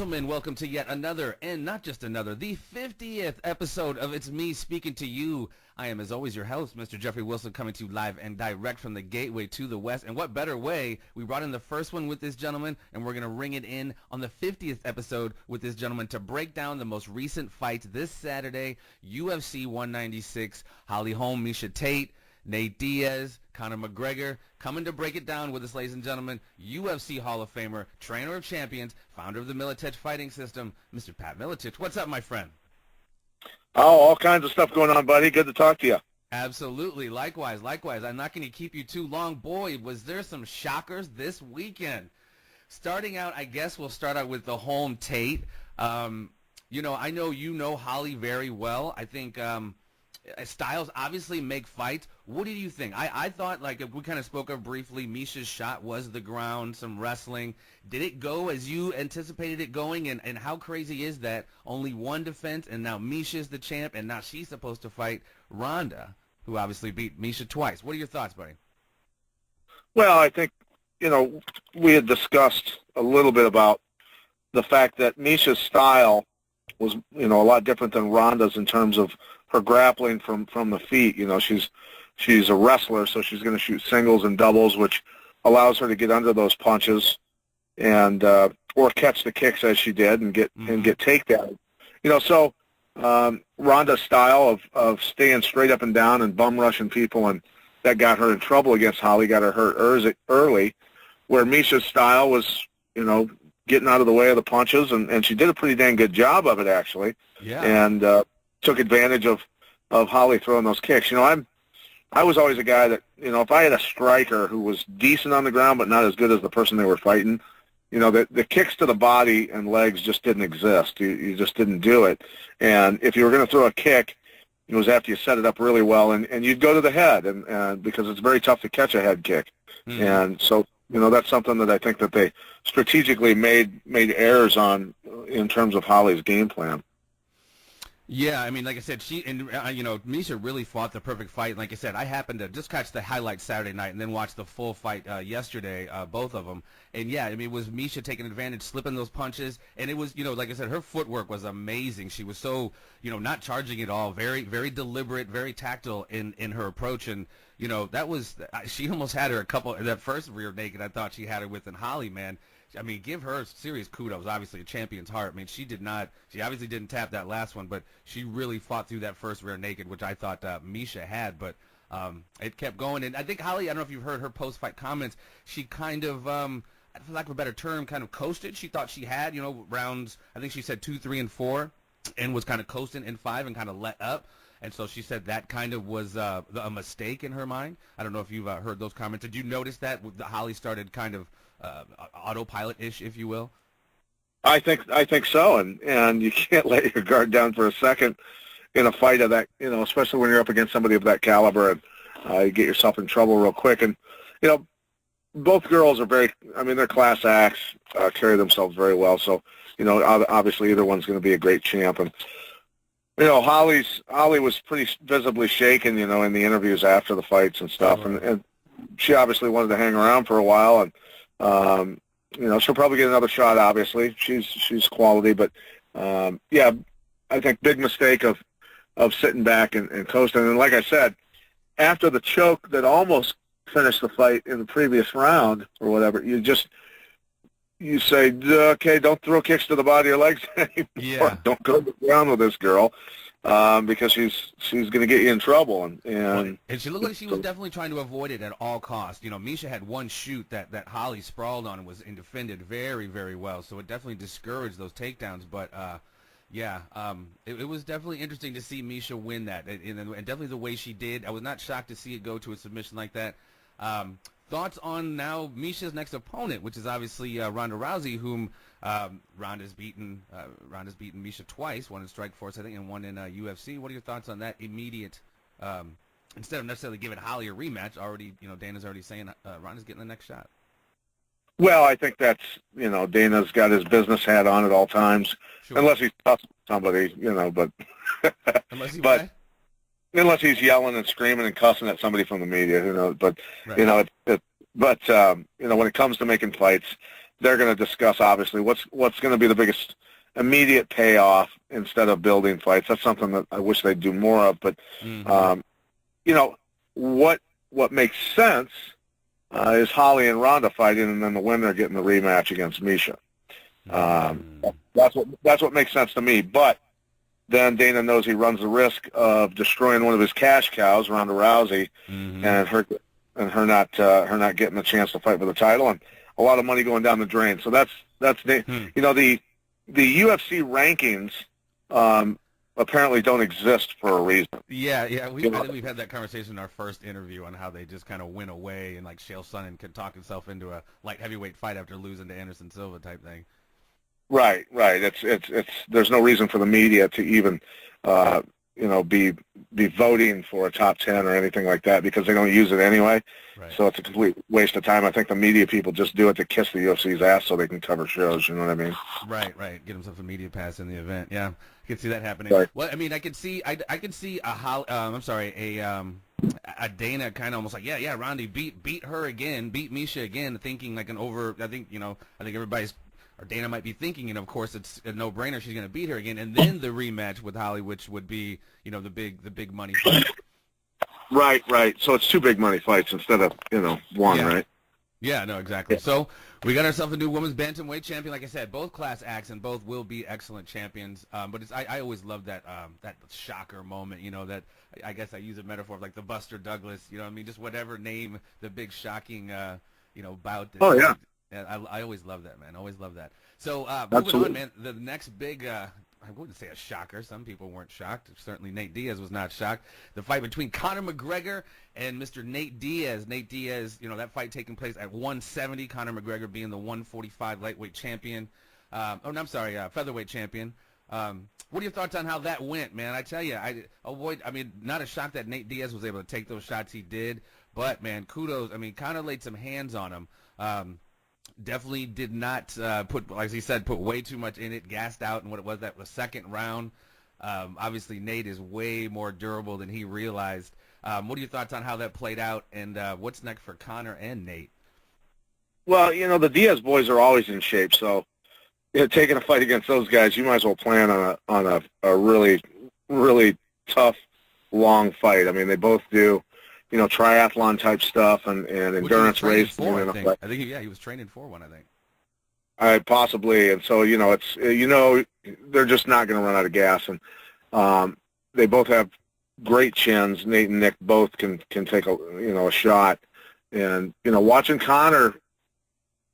gentlemen, welcome to yet another, and not just another, the 50th episode of It's Me Speaking to You. I am, as always, your host, Mr. Jeffrey Wilson, coming to you live and direct from the Gateway to the West. And what better way? We brought in the first one with this gentleman, and we're going to ring it in on the 50th episode with this gentleman to break down the most recent fights this Saturday, UFC 196, Holly Holm, Miesha Tate, Nate Diaz, Conor McGregor, coming to break it down with us, ladies and gentlemen, UFC Hall of Famer, trainer of champions, founder of the Miletich fighting system, Mr. Pat Miletich. What's up, my friend? Oh, all kinds of stuff going on, buddy. Good to talk to you. Absolutely. Likewise. I'm not going to keep you too long. Boy, was there some shockers this weekend. Starting out, I guess we'll start out with the Holm Tate. I know you know Holly very well. I think styles obviously make fights. What do you think? I thought, like, we kind of spoke of briefly, Miesha's shot was the ground, some wrestling. Did it go as you anticipated it going? And how crazy is that? Only one defense, and now Miesha's the champ, and now she's supposed to fight Ronda, who obviously beat Miesha twice. What are your thoughts, buddy? Well, I think, we had discussed a little bit about the fact that Miesha's style was, a lot different than Ronda's in terms of her grappling from the feet. She's a wrestler, so she's going to shoot singles and doubles, which allows her to get under those punches and or catch the kicks as she did and get takedowns. So Ronda's style of staying straight up and down and bum rushing people, and that got her in trouble against Holly, got her hurt early, where Miesha's style was, getting out of the way of the punches, and she did a pretty dang good job of it, actually. Yeah. And took advantage of Holly throwing those kicks. I was always a guy that, if I had a striker who was decent on the ground but not as good as the person they were fighting, the kicks to the body and legs just didn't exist. You just didn't do it. And if you were going to throw a kick, it was after you set it up really well, and you'd go to the head, and because it's very tough to catch a head kick. Mm-hmm. And so, that's something that I think that they strategically made errors on in terms of Holly's game plan. Yeah, I mean, like I said, Miesha really fought the perfect fight. Like I said, I happened to just catch the highlights Saturday night and then watch the full fight yesterday, both of them. And, yeah, I mean, it was Miesha taking advantage, slipping those punches. And it was, like I said, her footwork was amazing. She was so, not charging at all, very, very deliberate, very tactile in her approach. And, that was – she almost had her that first rear naked I thought she had her with in Holly, man. I mean, give her serious kudos. Obviously, a champion's heart. I mean, she obviously didn't tap that last one, but she really fought through that first rear naked, which I thought Miesha had. But it kept going. And I think Holly, I don't know if you've heard her post-fight comments, she kind of, for lack of a better term, kind of coasted. She thought she had, rounds, I think she said 2, 3, and 4, and was kind of coasting in 5 and kind of let up. And so she said that kind of was a mistake in her mind. I don't know if you've heard those comments. Did you notice that Holly started kind of autopilot-ish, if you will? I think so, and you can't let your guard down for a second in a fight of that, especially when you're up against somebody of that caliber, and you get yourself in trouble real quick. And both girls are they're class acts, carry themselves very well. So obviously either one's going to be a great champ. And Holly was pretty visibly shaken, in the interviews after the fights and stuff, and she obviously wanted to hang around for a while, and she'll probably get another shot. Obviously, she's quality, but I think big mistake of sitting back and coasting. And like I said, after the choke that almost finished the fight in the previous round or whatever, you say, okay, don't throw kicks to the body or legs anymore. Yeah. Don't go to the ground with this girl. Because she's going to get you in trouble, and she looked like she was definitely trying to avoid it at all costs. Miesha had one shoot that Holly sprawled on and defended very, very well, so it definitely discouraged those takedowns. But it was definitely interesting to see Miesha win that, and definitely the way she did. I was not shocked to see it go to a submission like that. Thoughts on now Miesha's next opponent, which is obviously Ronda Rousey, whom Ronda's beaten Miesha twice, one in Strikeforce, I think, and one in UFC. What are your thoughts on that immediate, instead of necessarily giving Holly a rematch, already, Dana's already saying Ronda's getting the next shot? Well, I think that's, Dana's got his business hat on at all times, sure. Unless he's tough with somebody, but unless he's yelling and screaming and cussing at somebody from the media, but right. When it comes to making fights, they're going to discuss obviously what's going to be the biggest immediate payoff instead of building fights. That's something that I wish they'd do more of. But you know, what makes sense is Holly and Ronda fighting, and then the winner getting the rematch against Misha. That's what makes sense to me. But then Dana knows he runs the risk of destroying one of his cash cows, Ronda Rousey, and her not getting the chance to fight for the title, and a lot of money going down the drain. So that's you know, the UFC rankings apparently don't exist for a reason. Yeah. I think we've had that conversation in our first interview on how they just kind of went away, and like Chael Sonnen could talk himself into a light heavyweight fight after losing to Anderson Silva type thing. Right. It's there's no reason for the media to even you know, be voting for a top 10 or anything like that, because they don't use it anyway. Right. So it's a complete waste of time. I think the media people just do it to kiss the UFC's ass so they can cover shows. You know what I mean? Right. Get himself a media pass in the event. Yeah, I can see that happening. Right. Well, I mean, I could see a Dana kind of almost like, yeah, Ronda beat her again, beat Misha again, thinking like an over. I think everybody's. Or Dana might be thinking, and of course it's a no-brainer. She's going to beat her again, and then the rematch with Holly, which would be, you know, the big money fight. Right. So it's two big money fights instead of, you know, one, right? Yeah, no, exactly. Yeah. So we got ourselves a new women's bantamweight champion. Like I said, both class acts and both will be excellent champions. But I always love that shocker moment. You know, that I guess I use a metaphor of like the Buster Douglas. You know what I mean? Just whatever name the big shocking bout. Oh yeah. Yeah, I always love that, man. Always love that. So moving on, man. The next big, I wouldn't say a shocker. Some people weren't shocked. Certainly Nate Diaz was not shocked. The fight between Conor McGregor and Mr. Nate Diaz. Nate Diaz, you know, that fight taking place at 170. Conor McGregor being the 145 lightweight champion. Featherweight champion. What are your thoughts on how that went, man? I tell you, not a shock that Nate Diaz was able to take those shots he did, but man, kudos. I mean, Conor laid some hands on him. Definitely did not put, like he said, put way too much in it, gassed out in what it was, that was second round. Obviously, Nate is way more durable than he realized. What are your thoughts on how that played out, and what's next for Conor and Nate? Well, you know, the Diaz boys are always in shape, so you know, taking a fight against those guys, you might as well plan on a really, really tough, long fight. I mean, they both do, you know, triathlon type stuff and endurance racing. I think he was training for one, I think. Possibly, and so, you know, it's, you know, they're just not going to run out of gas, and they both have great chins. Nate and Nick both can take a shot, and you know, watching Conor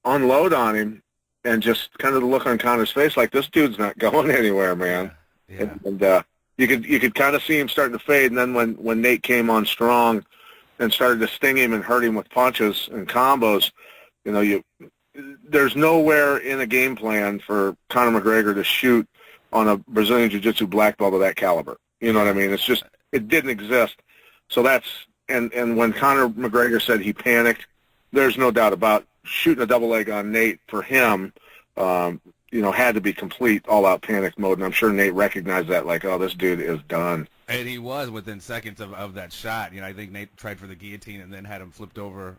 unload on him and just kind of the look on Conor's face, like this dude's not going anywhere, man. Yeah. And you could kind of see him starting to fade, and then when Nate came on strong and started to sting him and hurt him with punches and combos, you know, there's nowhere in a game plan for Conor McGregor to shoot on a Brazilian Jiu-Jitsu black belt of that caliber. You know what I mean? It's just, it didn't exist. So that's, and when Conor McGregor said he panicked, there's no doubt about shooting a double leg on Nate for him, you know, had to be complete all-out panic mode, and I'm sure Nate recognized that, like, oh, this dude is done. And he was within seconds of that shot. You know, I think Nate tried for the guillotine and then had him flipped over,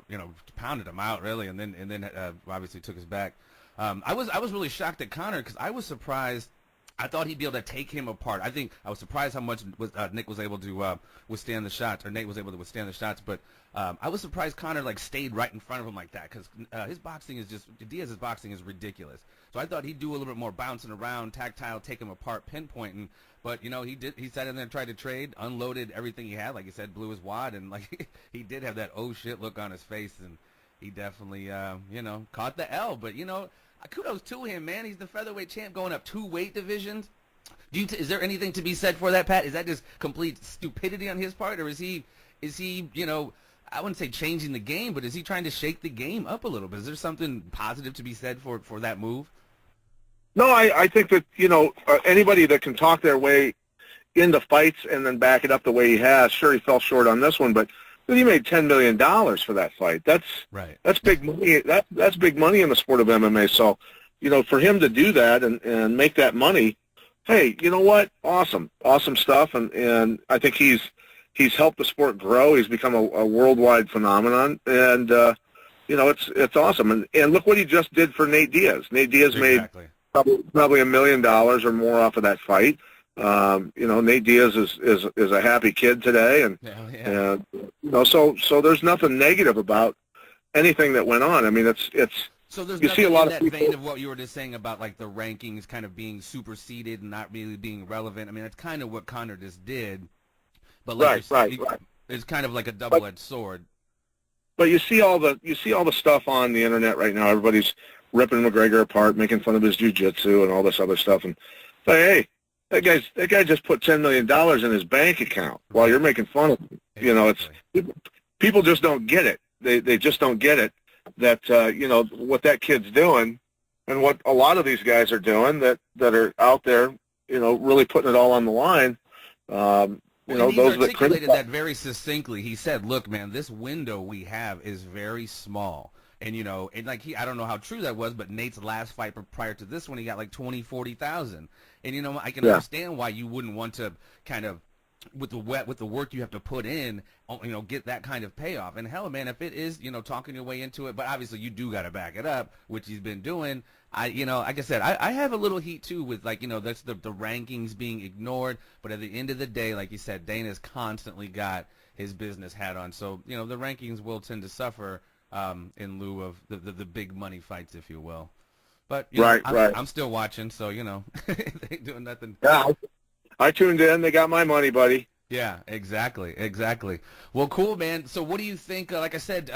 you know, pounded him out, really, and then obviously took his back. I was really shocked at Conor because I was surprised. I thought he'd be able to take him apart. I think I was surprised how much Nick was able to withstand the shots, or Nate was able to withstand the shots. But I was surprised Conor stayed right in front of him like that, because his boxing is just, Diaz's boxing is ridiculous. So I thought he'd do a little bit more bouncing around, tactile, take him apart, pinpointing. But you know, he sat in there and tried to trade, unloaded everything he had, like you said, blew his wad, and like he did have that oh shit look on his face, and he definitely you know, caught the L. But you know, kudos to him, man. He's the featherweight champ going up 2 weight divisions. Is there anything to be said for that, Pat? Is that just complete stupidity on his part, or is he, you know, I wouldn't say changing the game, but is he trying to shake the game up a little bit? Is there something positive to be said for that move? No, I think that, you know, anybody that can talk their way into fights and then back it up the way he has, sure, he fell short on this one, but he made $10 million for that fight. That's right. That's big money. That's big money in the sport of MMA. So, you know, for him to do that and make that money, hey, you know what? Awesome stuff. And I think he's helped the sport grow. He's become a worldwide phenomenon. And it's awesome. And look what he just did for Nate Diaz. Nate Diaz made Exactly. probably $1 million or more off of that fight. Nate Diaz is a happy kid today, and Hell yeah. so there's nothing negative about anything that went on. I mean, it's So there's you see a nothing lot in of that people. vein of what you were just saying about like the rankings kind of being superseded and not really being relevant. I mean, that's kind of what Connor just did, but like Right, right, right. it's kind of like a But double-edged sword. but you see all the stuff on the internet right now. Everybody's ripping McGregor apart, making fun of his jiu-jitsu and all this other stuff, and say, hey, that guy just put $10 million in his bank account while Right. you're making fun of him. Exactly. It's people just don't get it. They just don't get it that what that kid's doing and what a lot of these guys are doing that are out there, really putting it all on the line. Well, and he's Those that articulated criticize. that very succinctly. He said, "Look, man, this window we have is very small." And and like I don't know how true that was, but Nate's last fight prior to this one, he got like 20, 40,000. And I can Yeah, understand why you wouldn't want to kind of with the work you have to put in, get that kind of payoff. And hell, man, if it is, talking your way into it, but obviously you do got to back it up, which he's been doing. Like I said, I have a little heat too with like, that's the rankings being ignored. But at the end of the day, like you said, Dana's constantly got his business hat on. So, the rankings will tend to suffer in lieu of the big money fights, if you will. But, right, I'm, right. I'm still watching, so, they ain't doing nothing. Yeah, I tuned in. They got my money, buddy. Yeah, exactly. Well, cool, man. So what do you think? Like I said,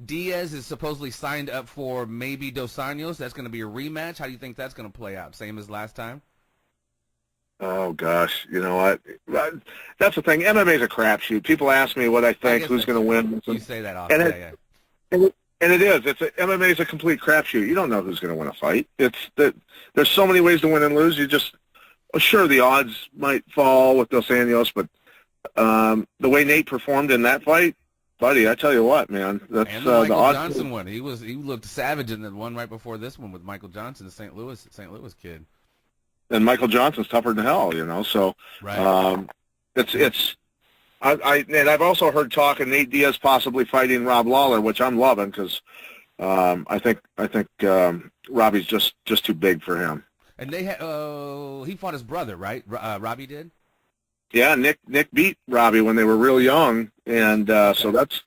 Diaz is supposedly signed up for maybe Dos Anjos. That's going to be a rematch. How do you think that's going to play out? Same as last time? Oh gosh, you know what? That's the thing. MMA is a crapshoot. People ask me what I I think, guess who's that's going to true. win, You say that often. and Yeah, it, yeah. and it is. MMA is a complete crapshoot. You don't know who's going to win a fight. It's that there's so many ways to win and lose. You just sure the odds might fall with Dos Anjos, but the way Nate performed in that fight, buddy, I tell you what, man, that's And the the Michael odds. Johnson one. He looked savage in the one right before this one with Michael Johnson, the St. Louis kid. And Michael Johnson's tougher than hell, So Right. it's. I've also heard talk of Nate Diaz possibly fighting Rob Lawler, which I'm loving because I think Robbie's just too big for him. And he fought his brother, right? Robbie did? Yeah, Nick beat Robbie when they were real young, and so Okay. that's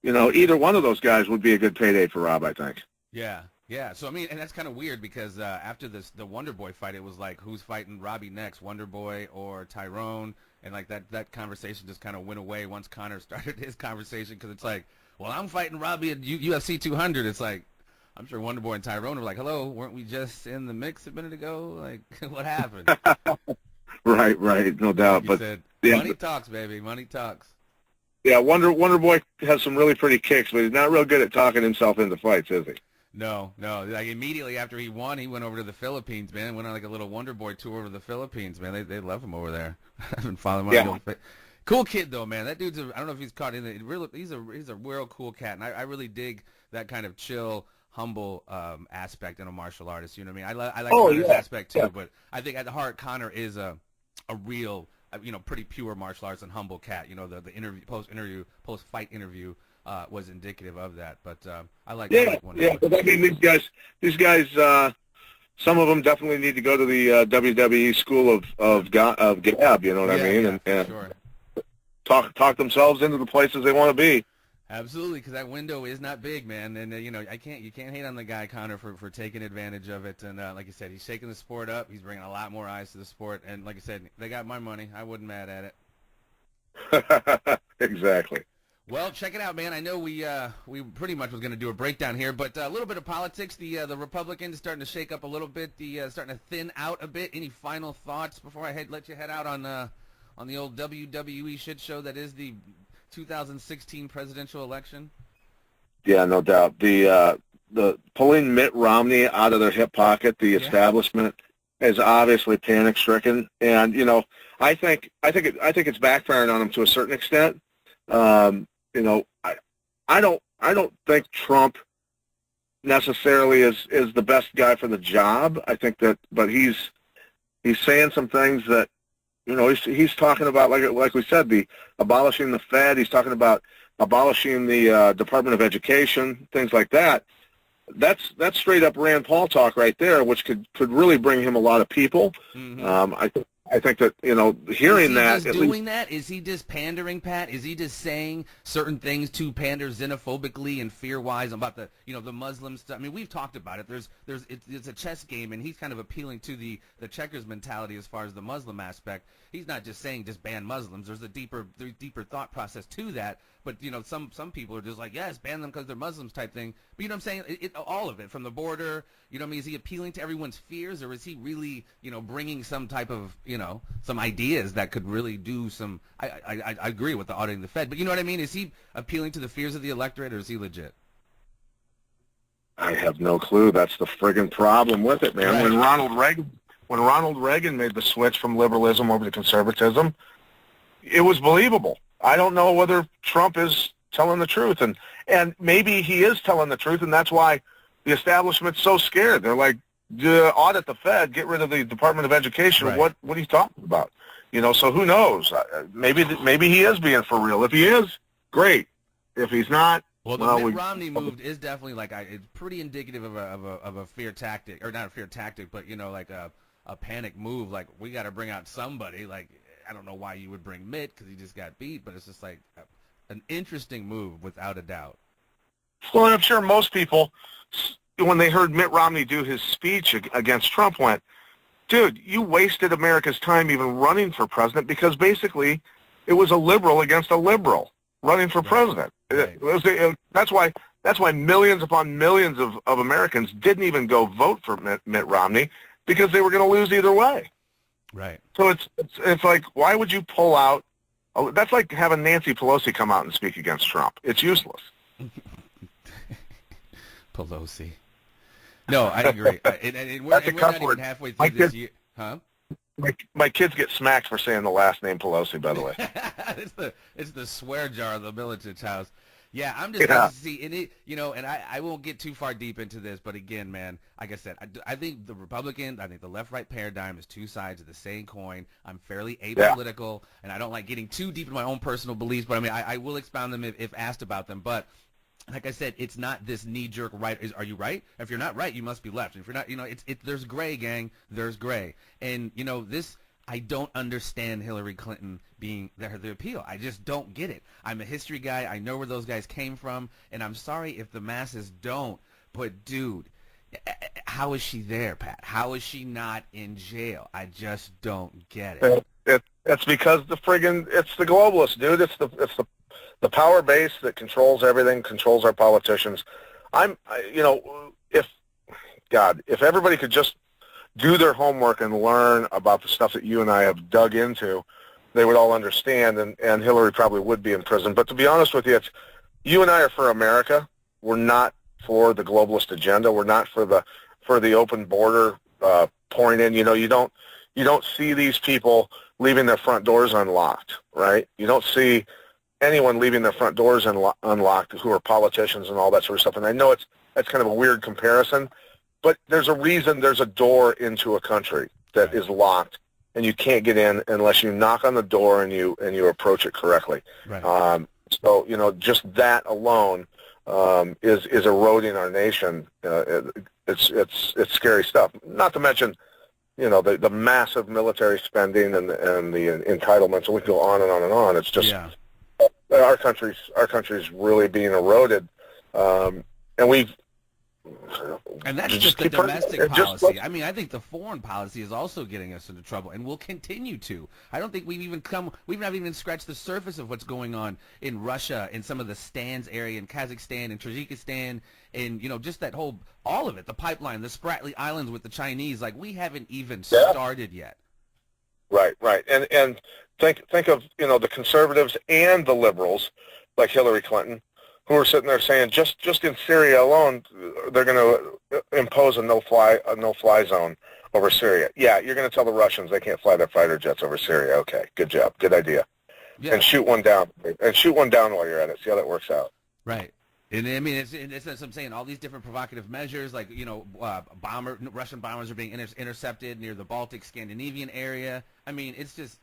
either one of those guys would be a good payday for Rob, I think. Yeah, yeah. So I mean, and that's kind of weird because after the Wonder Boy fight, it was like, who's fighting Robbie next, Wonder Boy or Tyrone? And like that conversation just kind of went away once Connor started his conversation because it's like, well, I'm fighting Robbie at UFC 200. It's like, I'm sure Wonder Boy and Tyrone were like, hello, weren't we just in the mix a minute ago? Like, what happened? Right, no doubt. You But said, yeah, money talks, baby, money talks. yeah, Wonder Boy has some really pretty kicks, but he's not real good at talking himself into fights, is he? No. Like immediately after he won, he went over to the Philippines, man. Went on like a little Wonder Boy tour over the Philippines, man. They love him over there. I've been following him. Yeah. Cool kid though, man. That dude's I don't know if he's caught in it. Really, he's a real cool cat, and I really dig that kind of chill, humble aspect in a martial artist. You know what I mean? I like Oh Connor's yeah, aspect too, yeah, but I think at the heart, Connor is a real, pretty pure martial arts and humble cat. The interview, post fight interview. Was indicative of that, but I like Wonder yeah. Boy. But I mean, these guys, some of them definitely need to go to the WWE school of Gab. You know what I mean? Yeah, And for sure. talk themselves into the places they want to be. Absolutely, because that window is not big, man, and you can't hate on the guy Connor for taking advantage of it, and like you said, he's shaking the sport up. He's bringing a lot more eyes to the sport, and like I said, they got my money. I wasn't mad at it. Exactly. Well, check it out, man. I know we pretty much was going to do a breakdown here, but a little bit of politics. The Republicans starting to shake up a little bit. Starting to thin out a bit. Any final thoughts before I let you head out on the old WWE shit show that is the 2016 presidential election? Yeah, no doubt. The pulling Mitt Romney out of their hip pocket, the Yeah. establishment is obviously panic stricken, and I think it's backfiring on them to a certain extent. I don't think Trump necessarily is the best guy for the job. I think that, but he's saying some things that he's talking about, like we said, the abolishing the Fed. He's talking about abolishing the Department of Education, things like that. That's straight up Rand Paul talk right there, which could really bring him a lot of people. Mm-hmm. I think that, hearing that, Is he just doing that? Is he just pandering, Pat? Is he just saying certain things to pander xenophobically and fear-wise about the Muslim stuff? I mean, we've talked about it. It's a chess game, and he's kind of appealing to the checkers mentality as far as the Muslim aspect. He's not just saying just ban Muslims. There's a deeper thought process to that. But some people are just like, yes, ban them because they're Muslims type thing. But you know what I'm saying? All of it from the border. You know what I mean? Is he appealing to everyone's fears, or is he really bringing some type of some ideas that could really do some? I agree with the auditing the Fed, but you know what I mean? Is he appealing to the fears of the electorate, or is he legit? I have no clue. That's the friggin' problem with it, man. Right. When Ronald Reagan made the switch from liberalism over to conservatism, it was believable. I don't know whether Trump is telling the truth, and maybe he is telling the truth, and that's why the establishment's so scared. They're like, audit the Fed, get rid of the Department of Education. Right. What are you talking about? So who knows? Maybe he is being for real. If he is, great. If he's not, well, the Mitt Romney move is definitely it's pretty indicative of a fear tactic, or not a fear tactic, but like a panic move. Like, we got to bring out somebody. Like, I don't know why you would bring Mitt because he just got beat, but it's just like an interesting move without a doubt. Well, I'm sure most people, when they heard Mitt Romney do his speech against Trump, went, dude, you wasted America's time even running for president, because basically it was a liberal against a liberal running for president. Right. That's why millions upon millions of Americans didn't even go vote for Mitt Romney, because they were going to lose either way. Right. So it's like, why would you pull out? That's like having Nancy Pelosi come out and speak against Trump. It's useless. Pelosi. No, I agree. And we're not even halfway through this year. Huh? My kids get smacked for saying the last name Pelosi, by the way. it's the swear jar of the Miletich house. Yeah, I'm just going to see, and and I won't get too far deep into this, but again, man, like I said, I think the the left-right paradigm is two sides of the same coin. I'm fairly apolitical, and I don't like getting too deep in my own personal beliefs, but I mean, I will expound them if asked about them, but like I said, it's not this knee-jerk right. Are you right? If you're not right, you must be left. If you're not, there's gray, gang. There's gray. And, I don't understand Hillary Clinton being the appeal. I just don't get it. I'm a history guy. I know where those guys came from. And I'm sorry if the masses don't. But, dude, how is she there, Pat? How is she not in jail? I just don't get it. It's because it's the globalists, dude. It's the power base that controls everything, controls our politicians. If everybody could just do their homework and learn about the stuff that you and I have dug into, they would all understand, and Hillary probably would be in prison. But to be honest with you, you and I are for America. We're not for the globalist agenda. We're not for the open border pouring in. You don't see these people leaving their front doors unlocked, right? You don't see anyone leaving their front doors unlocked who are politicians and all that sort of stuff. And I know that's kind of a weird comparison, but there's a reason there's a door into a country that is locked, and you can't get in unless you knock on the door and you approach it correctly. Right. So just that alone is eroding our nation. It's scary stuff. Not to mention, the massive military spending and the entitlements, and we can go on and on and on. It's just our country's really being eroded, and that's just the domestic policy. I mean, I think the foreign policy is also getting us into trouble, and will continue to. I don't think we've not even scratched the surface of what's going on in Russia, in some of the Stans area, in Kazakhstan, in Tajikistan, and just that all of it, the pipeline, the Spratly Islands with the Chinese. Like, we haven't even started yet. Right. And think of the conservatives and the liberals, like Hillary Clinton, who are sitting there saying just in Syria alone, they're going to impose a no-fly zone over Syria. Yeah, you're going to tell the Russians they can't fly their fighter jets over Syria. Okay, good job, good idea. Yeah. And shoot one down while you're at it. See how that works out. Right. And I mean, it's what I'm saying. All these different provocative measures, like Russian bombers are being intercepted near the Baltic, Scandinavian area. I mean, it's just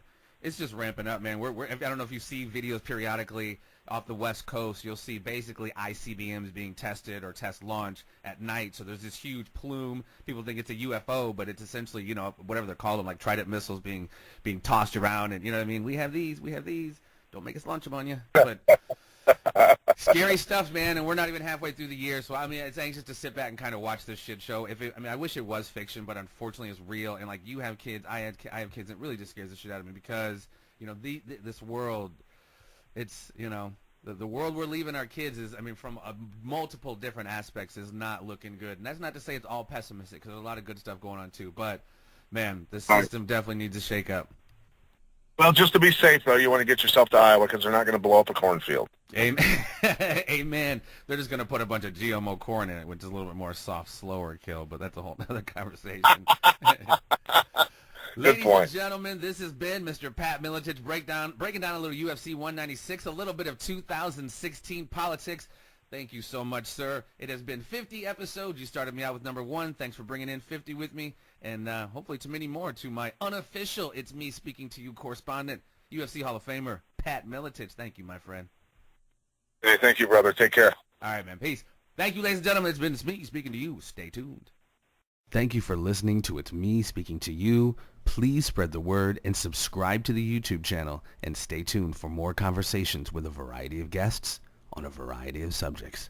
it's just ramping up, man. I don't know if you see videos periodically off the West Coast. You'll see basically ICBMs being tested or test launch at night. So there's this huge plume. People think it's a UFO, but it's essentially, you know, whatever they're called, like Trident missiles being tossed around. And, you know what I mean? We have these. Don't make us launch them on you. But scary stuff, man, and we're not even halfway through the year, so I mean, it's anxious to sit back and kind of watch this shit show. I wish it was fiction, but unfortunately, it's real. And like, you have kids, I have kids, and it really just scares the shit out of me because, you know, this world, it's, you know, the world we're leaving our kids is, I mean, from multiple different aspects, is not looking good. And that's not to say it's all pessimistic, because there's a lot of good stuff going on too. But man, the system definitely needs to shake up. Well, just to be safe, though, you want to get yourself to Iowa because they're not going to blow up a cornfield. Amen. Amen. They're just going to put a bunch of GMO corn in it, which is a little bit more soft, slower kill, but that's a whole other conversation. Ladies and gentlemen, this has been Mr. Pat Miletich breaking down a little UFC 196, a little bit of 2016 politics. Thank you so much, sir. It has been 50 episodes. You started me out with number 1. Thanks for bringing in 50 with me, and hopefully to many more, to my unofficial It's Me Speaking to You correspondent, UFC Hall of Famer, Pat Miletich. Thank you, my friend. Hey, thank you, brother. Take care. All right, man. Peace. Thank you, ladies and gentlemen. It's been me speaking to you. Stay tuned. Thank you for listening to It's Me Speaking to You. Please spread the word and subscribe to the YouTube channel, and stay tuned for more conversations with a variety of guests on a variety of subjects.